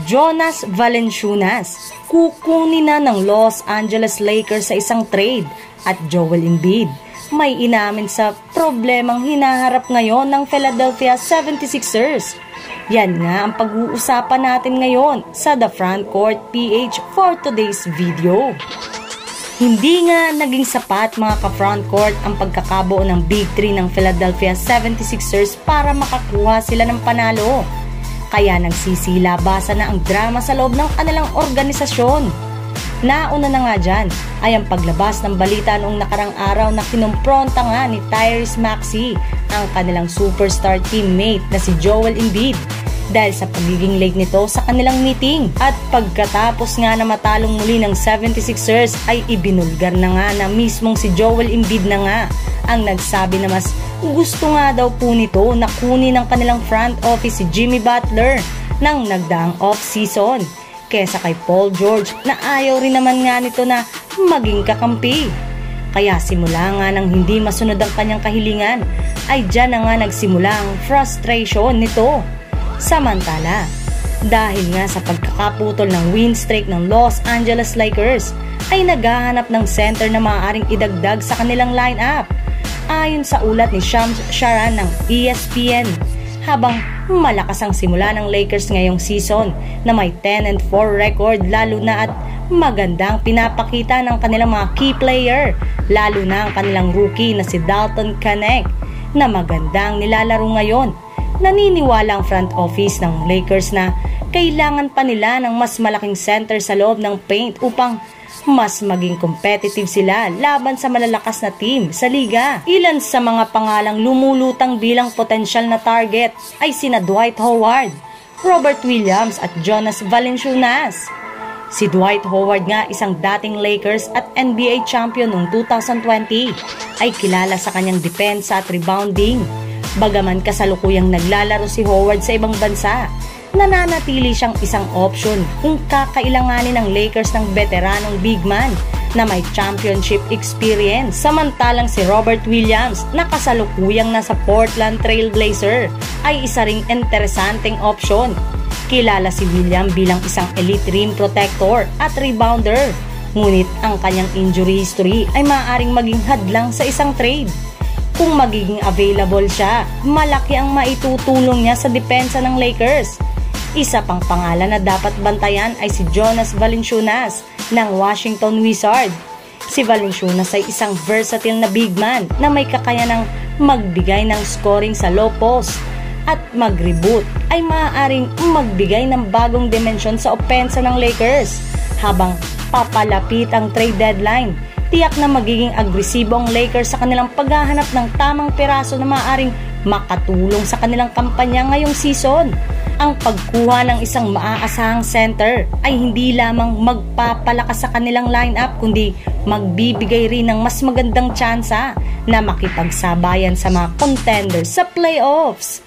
Jonas Valanciunas, kukunin na ng Los Angeles Lakers sa isang trade, at Joel Embiid may inamin sa problemang hinaharap ngayon ng Philadelphia 76ers. Yan nga ang pag-uusapan natin ngayon sa The Frontcourt PH for today's video. Hindi nga naging sapat mga ka-frontcourt ang pagkakabuo ng Big 3 ng Philadelphia 76ers para makakuha sila ng panalo. Kaya nagsisilabasan na ang drama sa loob ng kanilang organisasyon. Nauna na nga dyan ay ang paglabas ng balita noong nakarang araw na kinumpronta nga ni Tyrese Maxey ang kanilang superstar teammate na si Joel Embiid dahil sa pagiging late nito sa kanilang meeting. At pagkatapos nga na matalong muli ng 76ers ay ibinulgar na nga na mismong si Joel Embiid na nga ang nagsabi na mas gusto nga daw po nito na kunin ng kanilang front office si Jimmy Butler ng nagdaang off-season kesa kay Paul George na ayaw rin naman nga nito na maging kakampi. Kaya simula nga nang hindi masunod ang kanyang kahilingan ay dyan na nga nagsimula ang frustration nito. Samantala, dahil nga sa pagkakaputol ng win streak ng Los Angeles Lakers ay naghahanap ng center na maaaring idagdag sa kanilang lineup. Ayon sa ulat ni Shams Charania ng ESPN, habang malakas ang simula ng Lakers ngayong season na may 10-4 record, lalo na at magandang pinapakita ng kanilang mga key player, lalo na ang kanilang rookie na si Dalton Knecht na magandang nilalaro ngayon. Naniniwala ang front office ng Lakers na kailangan pa nila ng mas malaking center sa loob ng paint upang mas maging competitive sila laban sa malalakas na team sa liga. Ilan sa mga pangalang lumulutang bilang potensyal na target ay sina Dwight Howard, Robert Williams at Jonas Valanciunas. Si Dwight Howard nga, isang dating Lakers at NBA champion noong 2020, ay kilala sa kanyang depensa at rebounding. Bagaman kasalukuyang naglalaro si Howard sa ibang bansa, nananatili siyang isang option kung kakailanganin ng Lakers ng veteranong big man na may championship experience. Samantalang si Robert Williams na kasalukuyang nasa Portland Trail Blazer ay isa ring interesanteng option. Kilala si Williams bilang isang elite rim protector at rebounder, ngunit ang kanyang injury history ay maaaring maging hadlang sa isang trade. Kung magiging available siya, malaki ang maitutulong niya sa depensa ng Lakers. Isa pang pangalan na dapat bantayan ay si Jonas Valanciunas ng Washington Wizards. Si Valanciunas ay isang versatile na big man na may kakayanang magbigay ng scoring sa low post at mag-reboot, ay maaaring magbigay ng bagong dimensyon sa opensa ng Lakers. Habang papalapit ang trade deadline, tiyak na magiging agresibo ang Lakers sa kanilang paghahanap ng tamang piraso na maaaring makatulong sa kanilang kampanya ngayong season. Ang pagkuha ng isang maaasahang center ay hindi lamang magpapalakas sa kanilang lineup, kundi magbibigay rin ng mas magandang tsansa na makipagsabayan sa mga contenders sa playoffs.